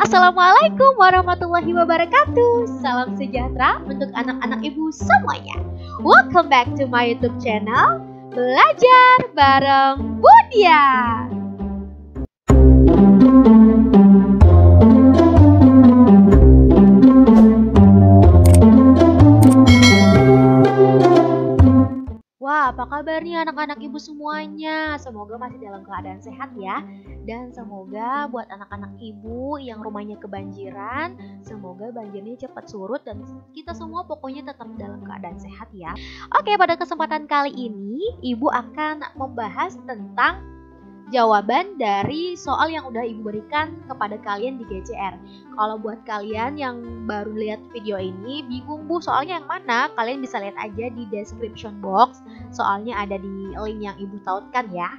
Assalamualaikum warahmatullahi wabarakatuh. Salam sejahtera untuk anak-anak ibu semuanya. Welcome back to my YouTube channel Belajar bareng Budia. Wah, apa kabarnya anak-anak ibu semuanya? Semoga masih dalam keadaan sehat ya. Dan semoga buat anak-anak ibu yang rumahnya kebanjiran, semoga banjirnya cepat surut dan kita semua pokoknya tetap dalam keadaan sehat ya. Oke, pada kesempatan kali ini ibu akan membahas tentang jawaban dari soal yang udah ibu berikan kepada kalian di GCR. Kalau buat kalian yang baru lihat video ini bingung bu soalnya yang mana, kalian bisa lihat aja di description box. Soalnya ada di link yang ibu tautkan ya.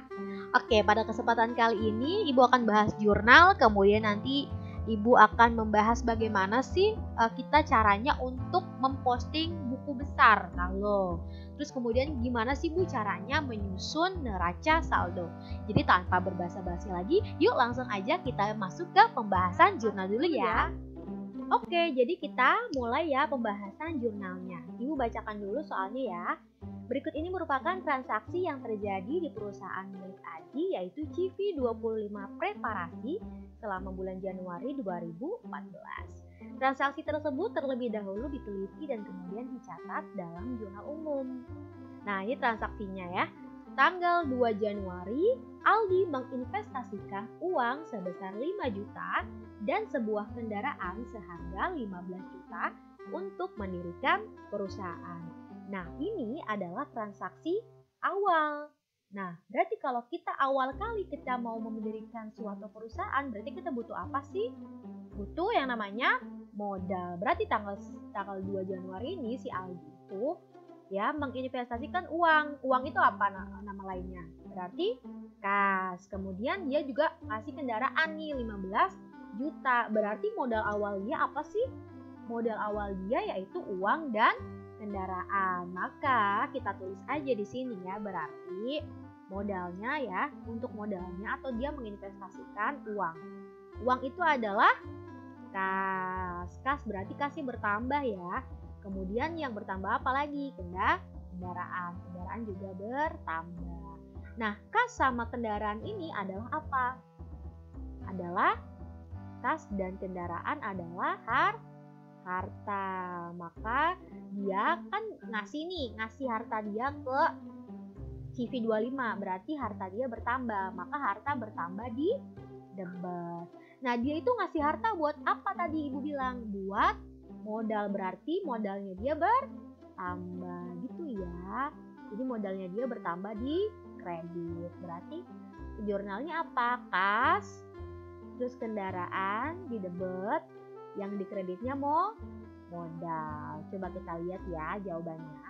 Oke, pada kesempatan kali ini ibu akan bahas jurnal, kemudian nanti ibu akan membahas bagaimana sih kita caranya untuk memposting buku besar. Terus kemudian gimana sih bu caranya menyusun neraca saldo. Jadi tanpa berbasa-basi lagi, yuk langsung aja kita masuk ke pembahasan jurnal dulu ya. Oke, jadi kita mulai ya pembahasan jurnalnya. Ibu bacakan dulu soalnya ya. Berikut ini merupakan transaksi yang terjadi di perusahaan milik Adi yaitu CV25 Preparasi selama bulan Januari 2014. Transaksi tersebut terlebih dahulu diteliti dan kemudian dicatat dalam jurnal umum. Nah, ini transaksinya ya. Tanggal 2 Januari, Aldi menginvestasikan uang sebesar 5 juta dan sebuah kendaraan seharga 15 juta untuk mendirikan perusahaan. Nah, ini adalah transaksi awal. Nah, berarti kalau kita awal kali kita mau mendirikan suatu perusahaan, berarti kita butuh apa sih? Butuh yang namanya modal. Berarti tanggal 2 Januari ini si Aldi itu ya menginvestasikan uang. Uang itu apa nama lainnya? Berarti kas. Kemudian dia juga kasih kendaraan nih 15 juta. Berarti modal awal dia apa sih? Modal awal dia yaitu uang dan kendaraan. Maka kita tulis aja di sini ya, berarti modalnya ya, untuk modalnya atau dia menginvestasikan uang. Uang itu adalah kas. Kas berarti kasih bertambah ya. Kemudian yang bertambah apa lagi? Kendaraan. Kendaraan juga bertambah. Nah, kas sama kendaraan ini adalah apa? Adalah kas dan kendaraan adalah harta. Maka dia kan ngasih harta dia ke CV25, berarti harta dia bertambah. Maka harta bertambah di debit. Nah, dia itu ngasih harta buat apa tadi ibu bilang? Buat modal, berarti modalnya dia bertambah gitu ya. Jadi modalnya dia bertambah di kredit. Berarti jurnalnya apa? Kas, terus kendaraan di debit, yang di kreditnya modal. Coba kita lihat ya jawabannya.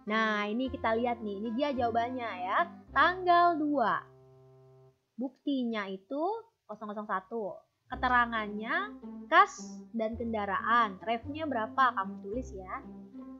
Nah, ini kita lihat nih, ini dia jawabannya ya. Tanggal 2. Buktinya itu 001. Keterangannya kas dan kendaraan. Refnya berapa? Kamu tulis ya.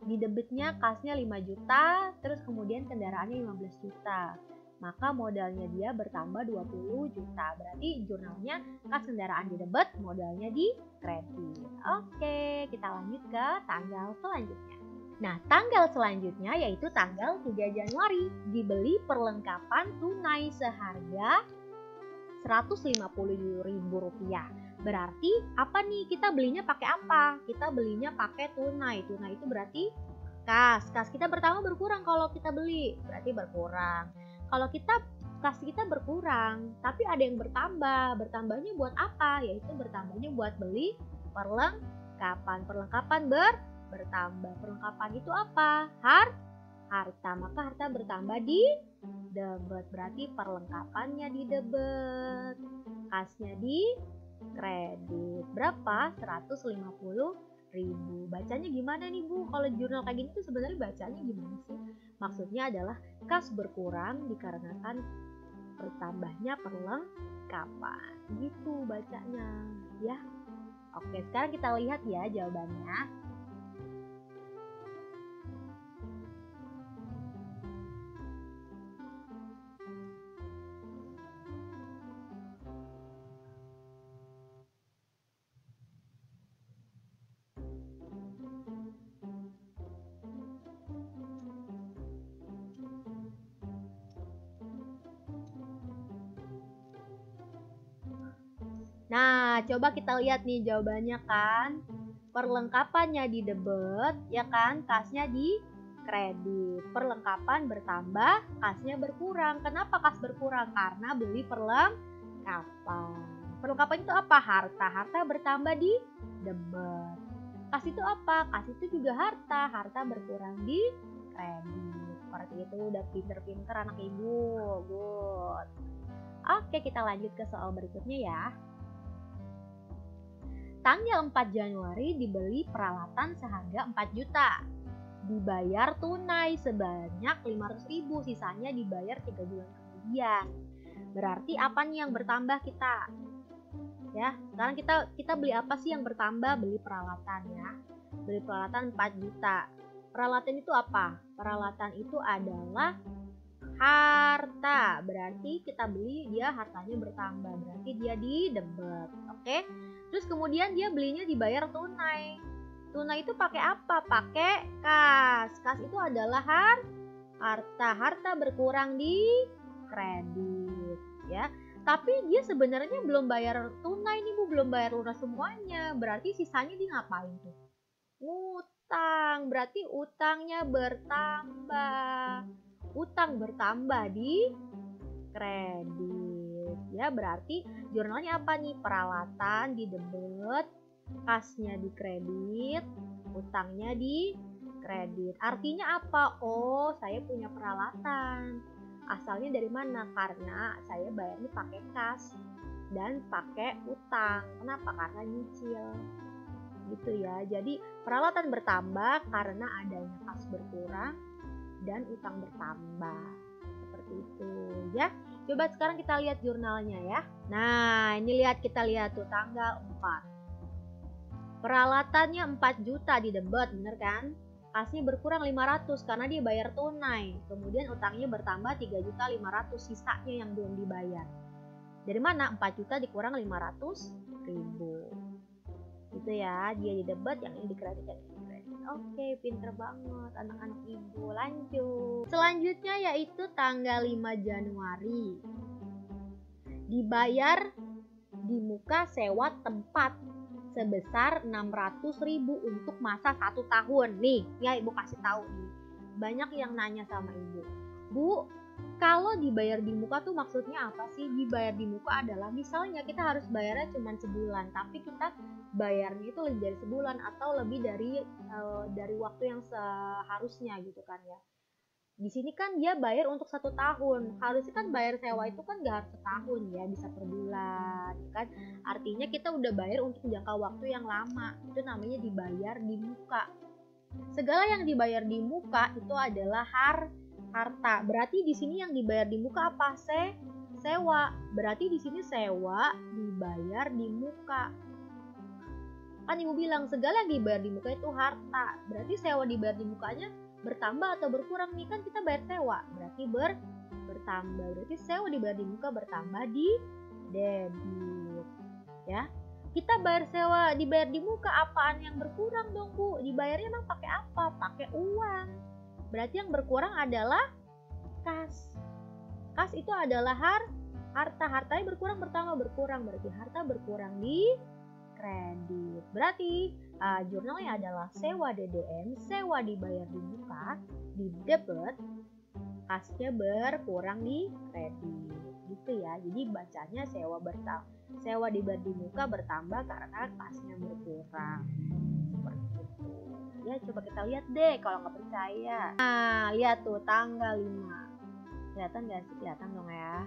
Di debitnya kasnya 5 juta, terus kemudian kendaraannya 15 juta. Maka modalnya dia bertambah 20 juta. Berarti jurnalnya kas kendaraan di debit, modalnya di kredit. Oke, kita lanjut ke tanggal selanjutnya. Nah, tanggal selanjutnya yaitu tanggal 3 Januari. Dibeli perlengkapan tunai seharga Rp150.000. Berarti apa nih? Kita belinya pakai apa? Kita belinya pakai tunai. Tunai itu berarti kas. Kas kita pertama berkurang kalau kita beli. Berarti berkurang. Kalau kas kita berkurang, tapi ada yang bertambah. Bertambahnya buat apa? Yaitu bertambahnya buat beli perlengkapan. Perlengkapan bertambah. Perlengkapan itu apa? Harta. Maka harta bertambah di debit. Berarti perlengkapannya di debit. Kasnya di kredit. Berapa? 150.000. Bacanya gimana nih bu? Kalau jurnal kayak gini tuh sebenarnya bacanya gimana sih? Maksudnya adalah kas berkurang dikarenakan bertambahnya perlengkapan. Gitu bacanya ya. Oke, sekarang kita lihat ya jawabannya. Nah, coba kita lihat nih jawabannya kan. Perlengkapannya di debit, ya kan? Kasnya di kredit. Perlengkapan bertambah, kasnya berkurang. Kenapa kas berkurang? Karena beli perlengkapan. Perlengkapan itu apa? Harta. Harta bertambah di debit. Kas itu apa? Kas itu juga harta. Harta berkurang di kredit. Seperti itu, udah pinter-pinter anak ibu. Good. Oke, kita lanjut ke soal berikutnya ya. Tanggal 4 Januari dibeli peralatan seharga 4 juta. Dibayar tunai sebanyak 500.000, sisanya dibayar 3 bulan kemudian. Berarti apa nih yang bertambah kita? Ya, sekarang kita beli apa sih yang bertambah? Beli peralatan ya. Beli peralatan 4 juta. Peralatan itu apa? Peralatan itu adalah harta. Berarti kita beli, dia hartanya bertambah. Berarti dia di debit. Oke? Terus kemudian dia belinya dibayar tunai. Tunai itu pakai apa? Pakai kas. Kas itu adalah harta. Harta berkurang di kredit, ya. Tapi dia sebenarnya belum bayar tunai nih, Bu, belum bayar lunas semuanya. Berarti sisanya dia ngapain tuh? Utang. Berarti utangnya bertambah. Utang bertambah di kredit. Ya, berarti jurnalnya apa nih? Peralatan di debit, kasnya di kredit, utangnya di kredit. Artinya apa? Oh, saya punya peralatan. Asalnya dari mana? Karena saya bayarnya pakai kas dan pakai utang. Kenapa? Karena nyicil. Gitu ya. Jadi peralatan bertambah karena adanya kas berkurang dan utang bertambah. Seperti itu ya. Coba sekarang kita lihat jurnalnya ya. Nah, ini kita lihat tuh tanggal 4. Peralatannya 4 juta di debit, bener kan? Kasnya berkurang 500 karena dia bayar tunai. Kemudian utangnya bertambah 3.500.000, sisanya yang belum dibayar. Dari mana? 4 juta dikurang 500.000. Gitu ya, dia di debit, yang ini di kredit, yang ini di kredit. Oke, pinter banget anak-anak ibu. Lanjut. Selanjutnya yaitu tanggal 5 Januari. Dibayar di muka sewa tempat sebesar 600.000 untuk masa 1 tahun. Nih, ya ibu kasih tahu nih. Banyak yang nanya sama ibu. Bu, kalau dibayar di muka tuh maksudnya apa sih? Dibayar di muka adalah misalnya kita harus bayarnya cuma sebulan, tapi kita bayarnya itu lebih dari sebulan atau lebih dari waktu yang seharusnya gitu kan ya. Di sini kan dia bayar untuk 1 tahun. Harusnya kan bayar sewa itu kan gak harus setahun ya, bisa per bulan kan. Artinya kita udah bayar untuk jangka waktu yang lama. Itu namanya dibayar di muka. Segala yang dibayar di muka itu adalah harta. Berarti di sini yang dibayar di muka apa? Sewa. Berarti di sini sewa dibayar di muka. Kan ibu bilang segala yang dibayar di muka itu harta. Berarti sewa dibayar di mukanya bertambah atau berkurang nih, kan kita bayar sewa. Berarti bertambah. Berarti sewa dibayar di muka bertambah di debit. Ya. Kita bayar sewa dibayar di muka, apaan yang berkurang dong, Bu? Dibayarnya emang pakai apa? Pakai uang. Berarti yang berkurang adalah kas. Kas itu adalah harta. Hartanya berkurang bertambah berkurang. Berarti harta berkurang di kredit. Berarti jurnalnya adalah sewa DDM, sewa dibayar di muka, di debit, kasnya berkurang di kredit. Gitu ya. Jadi bacanya sewa dibayar di muka bertambah karena kasnya berkurang. Seperti itu. Ya, coba kita lihat deh kalau nggak percaya. Nah, lihat tuh tanggal 5. Kelihatan nggak sih? Kelihatan dong ya.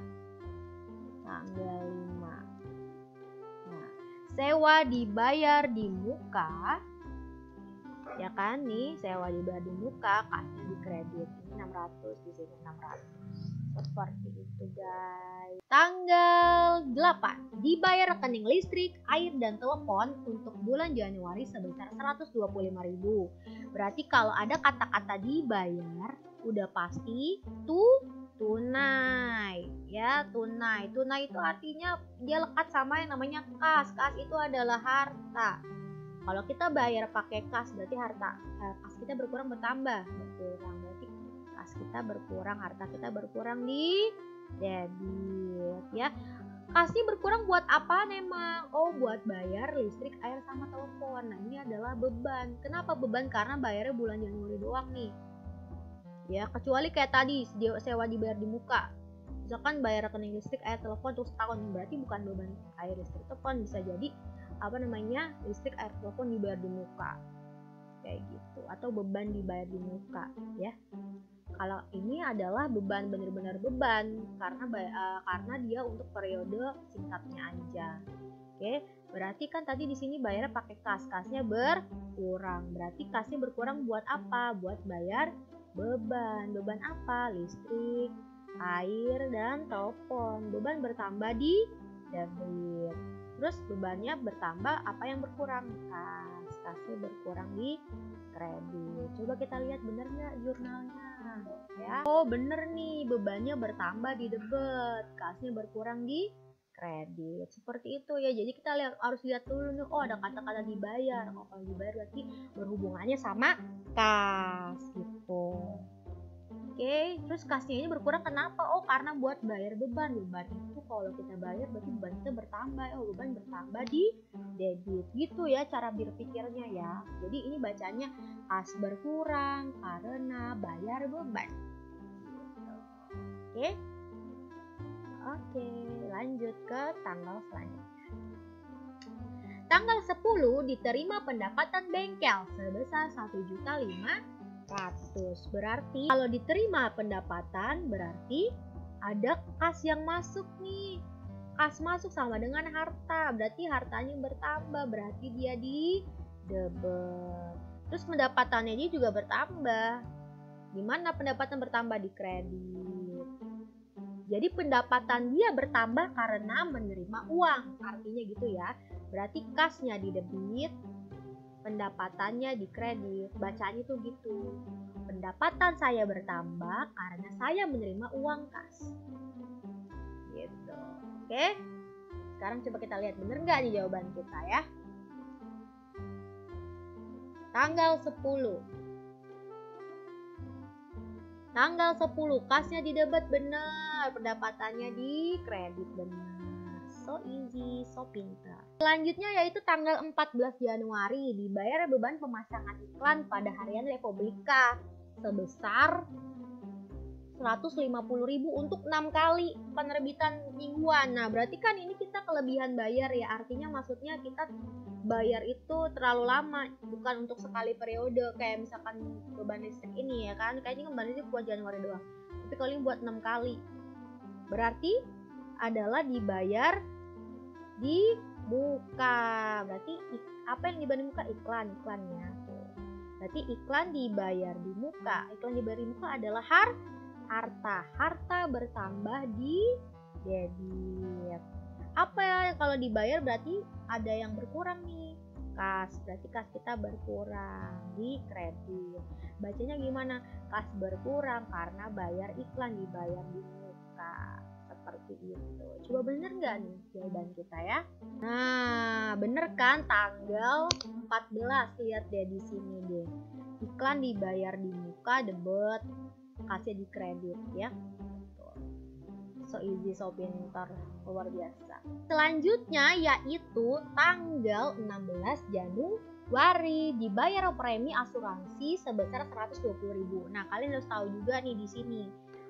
Tanggal 5. Sewa dibayar di muka, ya kan nih, sewa dibayar di muka, kasnya di kredit. Ini 600, di sini 600. Seperti itu guys. Tanggal 8, dibayar rekening listrik, air, dan telepon untuk bulan Januari sebesar 125.000. Berarti kalau ada kata-kata dibayar, udah pasti tunai ya. Tunai itu artinya dia lekat sama yang namanya kas. Kas itu adalah harta. Kalau kita bayar pakai kas berarti kas kita berkurang bertambah. Berarti kas kita berkurang, harta kita berkurang di debit ya. Kasnya berkurang buat apa memang? Oh, buat bayar listrik, air, sama telepon. Nah, ini adalah beban. Kenapa beban? Karena bayarnya bulan Januari doang nih. Ya, kecuali kayak tadi sewa dibayar di muka. Misalkan bayar rekening listrik, air, telepon untuk setahun, berarti bukan beban air, listrik, telepon. Bisa jadi listrik, air, telepon dibayar di muka. Kayak gitu, atau beban dibayar di muka ya. Kalau ini adalah beban, benar-benar beban karena dia untuk periode singkatnya aja. Oke, berarti kan tadi di sini bayarnya pakai kasnya berkurang. Berarti kasnya berkurang buat apa? Buat bayar beban. Beban apa? Listrik, air, dan telepon. Beban bertambah di debit. Terus bebannya bertambah, apa yang berkurang? Kasnya berkurang di kredit. Coba kita lihat bener nggak jurnalnya ya. Oh, bener nih, bebannya bertambah di debit, kasnya berkurang di kredit. Seperti itu ya. Jadi kita harus lihat dulu nih, oh ada kata-kata dibayar. Oh, kalau dibayar berarti berhubungannya sama kas gitu. Oke, terus kasnya ini berkurang kenapa? Oh, karena buat bayar beban. Beban itu kalau kita bayar berarti beban kita bertambah. Oh, beban bertambah di debit. Gitu ya cara berpikirnya ya. Jadi ini bacanya kas berkurang karena bayar beban. Oke. Oke, lanjut ke tanggal selanjutnya. Tanggal 10 diterima pendapatan bengkel sebesar 1.500.000. Berarti kalau diterima pendapatan berarti ada kas yang masuk nih. Kas masuk sama dengan harta, berarti hartanya bertambah, berarti dia di debit. Terus pendapatannya dia juga bertambah. Di mana pendapatan bertambah? Di kredit. Jadi pendapatan dia bertambah karena menerima uang, artinya gitu ya. Berarti kasnya di debit, pendapatannya di kredit. Bacanya tuh gitu. Pendapatan saya bertambah karena saya menerima uang kas. Gitu. Oke. Sekarang coba kita lihat bener nggak nih jawaban kita ya. Tanggal 10. Tanggal 10 kasnya di debit benar, pendapatannya di kredit benar. So easy, so pintar. Selanjutnya yaitu tanggal 14 Januari dibayar beban pemasangan iklan pada harian Republika sebesar 150.000 untuk 6 kali penerbitan mingguan. Nah, berarti kan ini kita kelebihan bayar ya. Artinya maksudnya kita bayar itu terlalu lama, bukan untuk sekali periode kayak misalkan beban listrik ini ya kan. Kayaknya beban listrik buat Januari doang. Tapi kalau ini buat 6 kali. Berarti adalah dibayar di muka. Berarti apa yang dibayar di muka? Iklannya. Berarti iklan dibayar di muka. Iklan dibayar di muka adalah harta bertambah di debit. Apa ya kalau dibayar berarti ada yang berkurang nih, kas, berarti kas kita berkurang di kredit. Bacanya gimana? Kas berkurang karena bayar iklan dibayar di muka. Seperti itu. Coba bener nggak nih jawaban kita ya? Nah, bener kan? Tanggal 14, lihat deh di sini deh. Iklan dibayar di muka, debit, kasih di kredit ya. So easy, so pintar, luar biasa. Selanjutnya yaitu tanggal 16 Januari dibayar premi asuransi sebesar 120.000. Nah, kalian harus tahu juga nih di sini.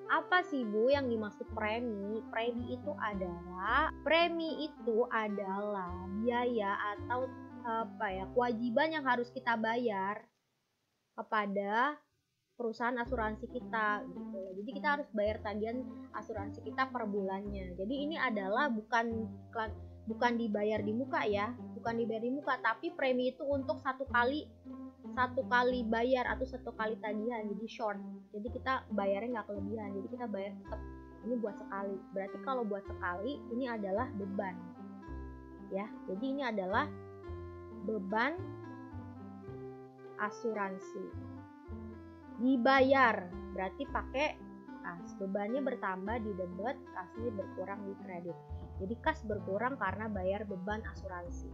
Apa sih Bu yang dimaksud premi? Premi itu adalah biaya atau kewajiban yang harus kita bayar kepada perusahaan asuransi kita gitu. Jadi kita harus bayar tagihan asuransi kita per bulannya. Jadi ini adalah bukan dibayar di muka ya, bukan dibayar di muka, tapi premi itu untuk satu kali bayar atau satu kali tagihan, jadi short. Jadi kita bayarnya nggak kelebihan, jadi kita bayar tetap ini buat sekali. Berarti kalau buat sekali ini adalah beban ya. Jadi ini adalah beban asuransi. Dibayar berarti pakai kas, bebannya bertambah di debit, kasnya berkurang di kredit. Jadi kas berkurang karena bayar beban asuransi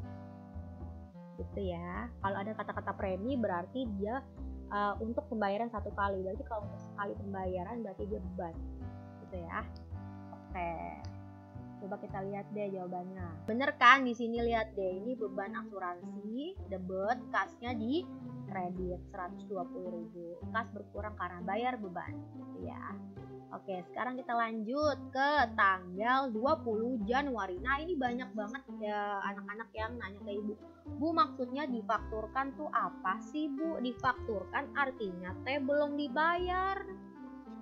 gitu ya. Kalau ada kata-kata premi berarti dia untuk pembayaran satu kali, berarti kalau untuk sekali pembayaran berarti dia beban gitu ya. Oke, Coba kita lihat deh jawabannya. Bener kan? Di sini lihat deh, ini beban asuransi, debit, kasnya di kredit 120.000. Kas berkurang karena bayar beban. Ya. Oke, sekarang kita lanjut ke tanggal 20 Januari. Nah, ini banyak banget ya anak-anak yang nanya ke ibu. Bu, maksudnya difakturkan tuh apa sih, Bu? Difakturkan artinya teh belum dibayar.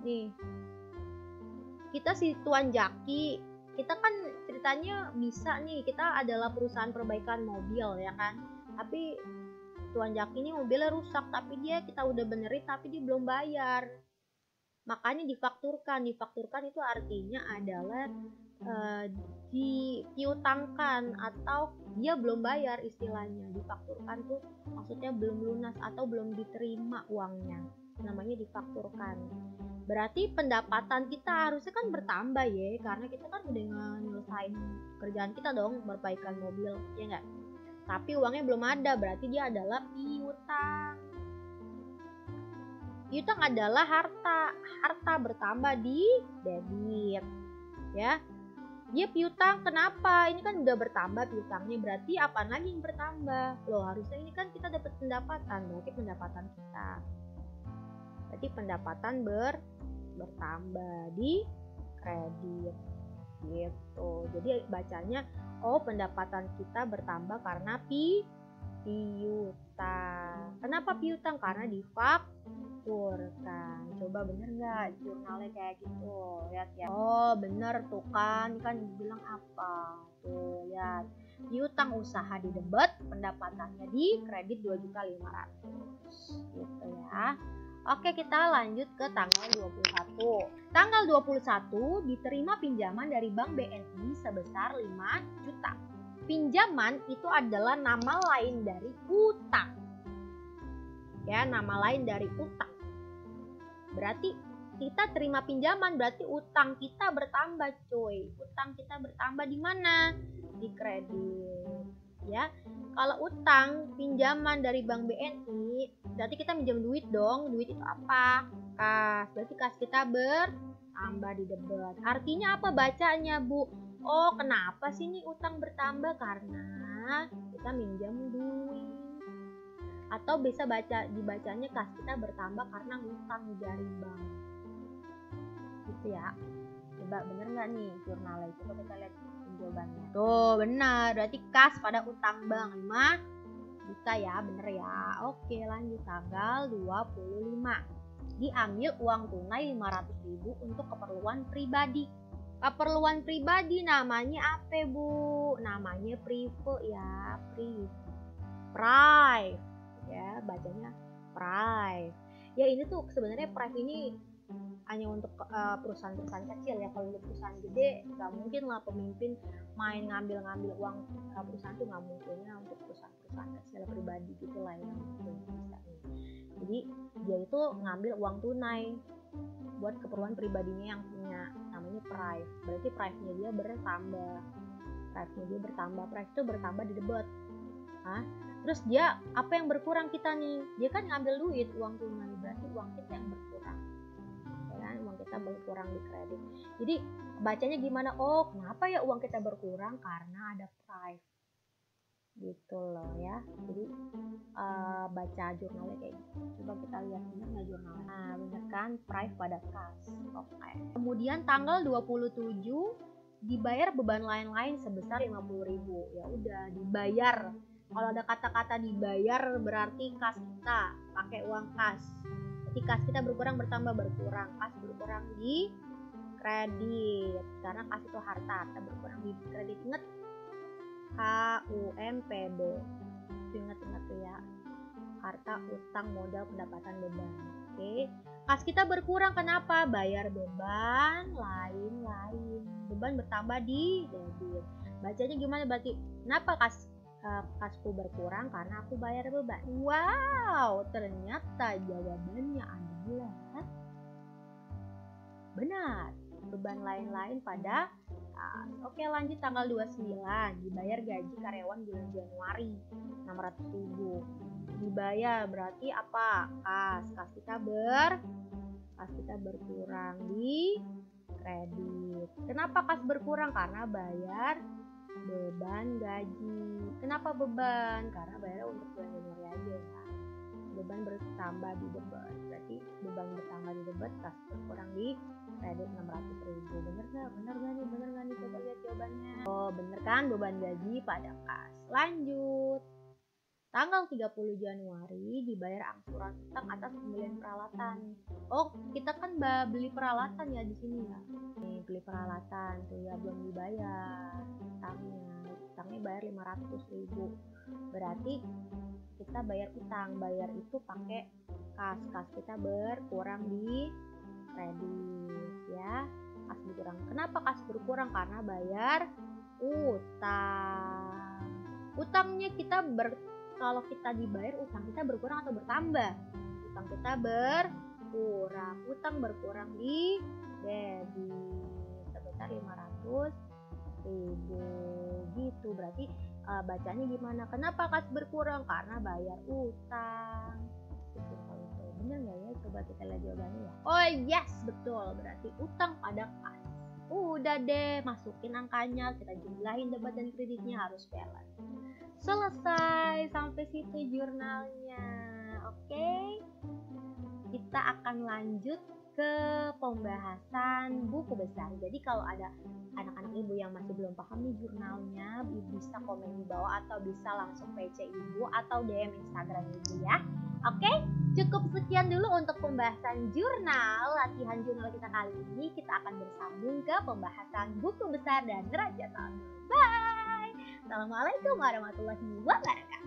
Nih, kita si Tuan Jaki, kita kan ceritanya bisa nih, kita adalah perusahaan perbaikan mobil ya kan. Tapi Tuan Jaki ini mobilnya rusak, tapi kita udah benerin tapi dia belum bayar. Makanya difakturkan itu artinya adalah dipiutangkan atau dia belum bayar istilahnya. Difakturkan tuh maksudnya belum lunas atau belum diterima uangnya, namanya difakturkan. Berarti pendapatan kita harusnya kan bertambah ya, karena kita kan udah nyelesain kerjaan kita dong, perbaikan mobil, ya nggak? Tapi uangnya belum ada, berarti dia adalah piutang. Piutang adalah harta bertambah di debit, ya. Dia piutang kenapa? Ini kan udah bertambah piutangnya, berarti apa lagi yang bertambah? Loh, harusnya ini kan kita dapat pendapatan, berarti pendapatan kita. Berarti pendapatan bertambah di kredit, gitu. Jadi bacanya, pendapatan kita bertambah karena piutang. Kenapa piutang? Karena difakturkan. Coba bener nggak jurnalnya kayak gitu? Lihat ya. Oh bener tuh kan bilang apa? Tuh lihat. Piutang usaha di debit, pendapatannya di kredit 2.500.000. Gitu ya. Oke, kita lanjut ke tanggal 21. Tanggal 21 diterima pinjaman dari Bank BNI sebesar 5 juta. Pinjaman itu adalah nama lain dari utang. Ya, nama lain dari utang. Berarti kita terima pinjaman, berarti utang kita bertambah, coy. Utang kita bertambah di mana? Di kredit. Ya. Kalau utang pinjaman dari Bank BNI, berarti kita minjam duit dong. Duit itu apa? Kas. Berarti kas kita bertambah di debit. Artinya apa bacanya, Bu? Oh, kenapa sih nih utang bertambah? Karena kita minjam duit. Atau bisa dibacanya kas kita bertambah karena utang dari bank. Gitu ya. Coba bener nggak nih jurnalnya? Coba kita lihat jawabannya. Tuh benar, berarti kas pada utang bank 5 juta ya, bener ya. Oke, lanjut tanggal 25. Diambil uang tunai 500.000 untuk keperluan pribadi. Keperluan pribadi namanya apa, Bu? Namanya prive ya, prive. Ya, bacanya prive. Ya, ini tuh sebenarnya prive ini hanya untuk perusahaan-perusahaan kecil ya. Kalau untuk perusahaan gede nggak mungkin lah pemimpin main ngambil uang perusahaan tuh, nggak mungkin ya. Untuk perusahaan kecil pribadi gitulah yang bisa. Jadi dia itu ngambil uang tunai buat keperluan pribadinya yang punya, namanya prive. Berarti prive-nya dia bertambah. Prive itu bertambah di debit. Terus dia apa yang berkurang kita nih? Dia kan ngambil duit uang tunai, berarti uang kita yang berkurang. Uang kita berkurang di kredit. Jadi bacanya gimana? Oh, kenapa ya uang kita berkurang? Karena ada prive. Gitu loh ya. Jadi baca jurnalnya kayak gitu. Coba kita lihat benar nggak jurnalnya. Nah, benar kan prive pada kas. Oke. Kemudian tanggal 27 dibayar beban lain-lain sebesar 50.000. Ya udah dibayar. Kalau ada kata-kata dibayar berarti kas kita pakai uang kas. Jadi kas kita berkurang bertambah berkurang, kas berkurang di kredit karena kas itu harta berkurang di kredit. Ingat HUMPD, ingat tuh ya, harta, utang, modal, pendapatan, beban. Oke, kas kita berkurang kenapa? Bayar beban lain-lain, beban bertambah di debit. Bacanya gimana berarti? Kenapa kasku berkurang? Karena aku bayar beban. Wow, ternyata jawabannya adalah benar. Beban lain-lain pada kas. Oke, lanjut tanggal 29. Dibayar gaji karyawan bulan Januari 600.000. Dibayar berarti apa? Kas kita berkurang di kredit. Kenapa kas berkurang? Karena bayar beban gaji. Kenapa beban? Karena bayar untuk bulan Januari aja ya. Beban bertambah di debit. Berarti beban bertambah di debit, kas berkurang di kredit 600.000. Bener nggak? Bener nggak nih? Coba lihat jawabannya. Oh bener kan, beban gaji pada kas. Lanjut. Tanggal 30 Januari dibayar angsuran utang atas pembelian peralatan. Oh, kita kan beli peralatan ya di sini ya. Nih, beli peralatan tuh ya belum dibayar utangnya. Utangnya bayar 500.000. Berarti kita bayar utang. Bayar itu pakai kas. Kas kita berkurang di kredit ya. Kas berkurang. Kenapa kas berkurang? Karena bayar utang. Utangnya kita kalau kita dibayar, utang kita berkurang atau bertambah? Utang kita berkurang. Utang berkurang di debit sebesar 500.000 gitu. Berarti bacanya gimana? Kenapa kas berkurang? Karena bayar utang. Bener nggak ya? Coba kita lihat jawabannya ya. Oh yes, betul. Berarti utang pada kas. Udah deh, masukin angkanya, kita jumlahin debit dan kreditnya, harus balance. Selesai, sampai situ jurnalnya. Oke, kita akan lanjut ke pembahasan buku besar. Jadi kalau ada anak-anak ibu yang masih belum paham nih jurnalnya, bisa komen di bawah atau bisa langsung PC ibu atau DM Instagram ibu ya. Oke, cukup sekian dulu untuk pembahasan jurnal. Latihan jurnal kita kali ini, kita akan bersambung ke pembahasan buku besar dan neraca tahun. Bye. Assalamualaikum warahmatullahi wabarakatuh.